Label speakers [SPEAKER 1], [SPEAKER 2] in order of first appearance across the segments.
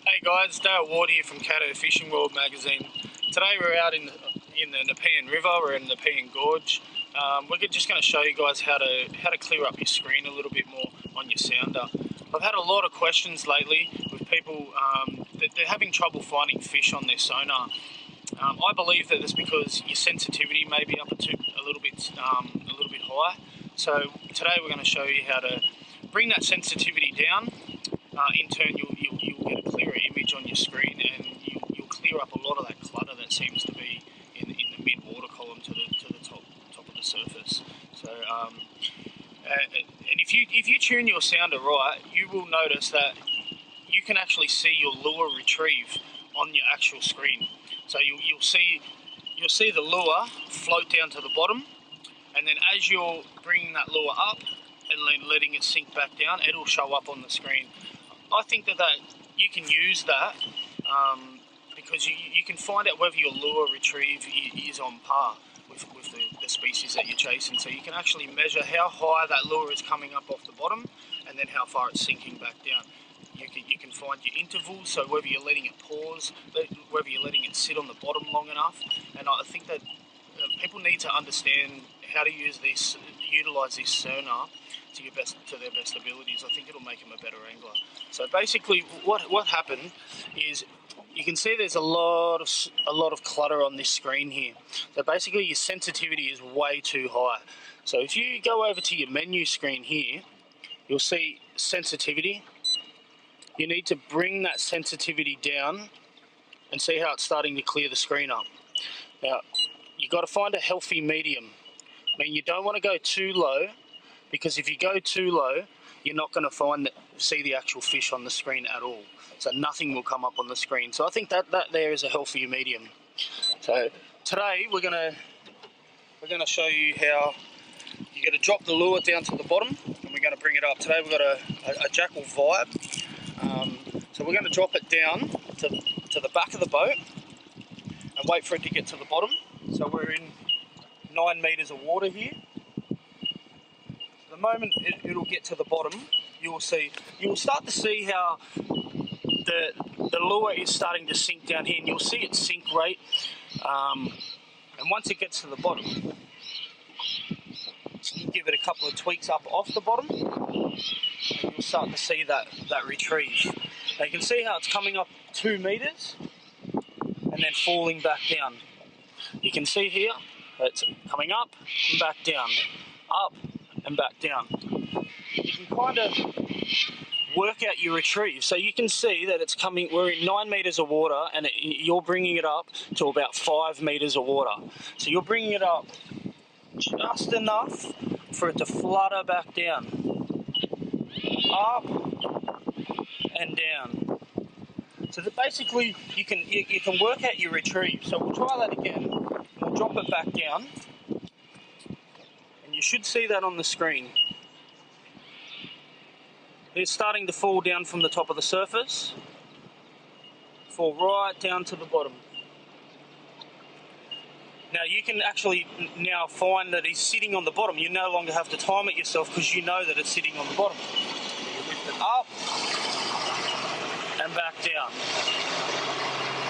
[SPEAKER 1] Hey guys, Dale Ward here from Caddo Fishing World magazine. Today we're out in the Nepean River. We're in the Nepean Gorge. We're just going to show you guys how to clear up your screen a little bit more on your sounder. I've had a lot of questions lately with people that they're having trouble finding fish on their sonar. I believe that it's because your sensitivity may be up a little bit high. So today we're going to show you how to bring that sensitivity down. In turn, you'll get a clearer image on your screen, and you'll clear up a lot of that clutter that seems to be in the mid-water column to the top of the surface. So, and if you tune your sounder right, you will notice that you can actually see your lure retrieve on your actual screen. So you'll see the lure float down to the bottom, and then as you're bringing that lure up and then letting it sink back down, it'll show up on the screen. I think that you can use that because you can find out whether your lure retrieve is on par with the species that you're chasing. So you can actually measure how high that lure is coming up off the bottom and then how far it's sinking back down. You can find your intervals, so whether you're letting it pause, whether you're letting it sit on the bottom long enough. And I think that people need to understand how to utilize this sonar to their best abilities. I think it'll make them a better angler. So basically, what happened is you can see there's a lot of clutter on this screen here. So basically, your sensitivity is way too high. So if you go over to your menu screen here, you'll see sensitivity. You need to bring that sensitivity down and see how it's starting to clear the screen up. Now, you've got to find a healthy medium. I mean, you don't want to go too low, because if you go too low, you're not going to see the actual fish on the screen at all. So nothing will come up on the screen. So I think that there is a healthy medium. So today we're going to show you how you're going to drop the lure down to the bottom, and we're going to bring it up. Today we've got a jackal vibe. So we're going to drop it down to the back of the boat and wait for it to get to the bottom. So we're in 9 meters of water here. The moment it'll get to the bottom, you will start to see how the lure is starting to sink down here, and you'll see its sink rate. And once it gets to the bottom, you give it a couple of tweaks up off the bottom, and you'll start to see that retrieve. Now you can see how it's coming up 2 meters and then falling back down. You can see here it's coming up and back down, up and back down. You can kind of work out your retrieve. So you can see that it's coming, we're in 9 meters of water, and you're bringing it up to about 5 meters of water. So you're bringing it up just enough for it to flutter back down, up and down. So that basically you can work out your retrieve. So we'll try that again. We'll drop it back down, and you should see that on the screen. It's starting to fall down from the top of the surface, fall right down to the bottom. Now you can actually now find that he's sitting on the bottom. You no longer have to time it yourself because you know that it's sitting on the bottom. You lift it up and back down,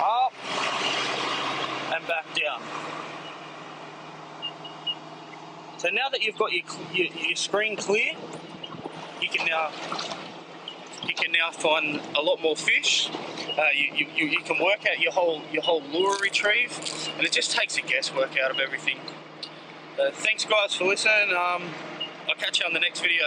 [SPEAKER 1] up and back down. So now that you've got your screen clear, you can now find a lot more fish. You can work out your whole lure retrieve, and it just takes the guesswork out of everything. Thanks guys for listening. I'll catch you on the next video.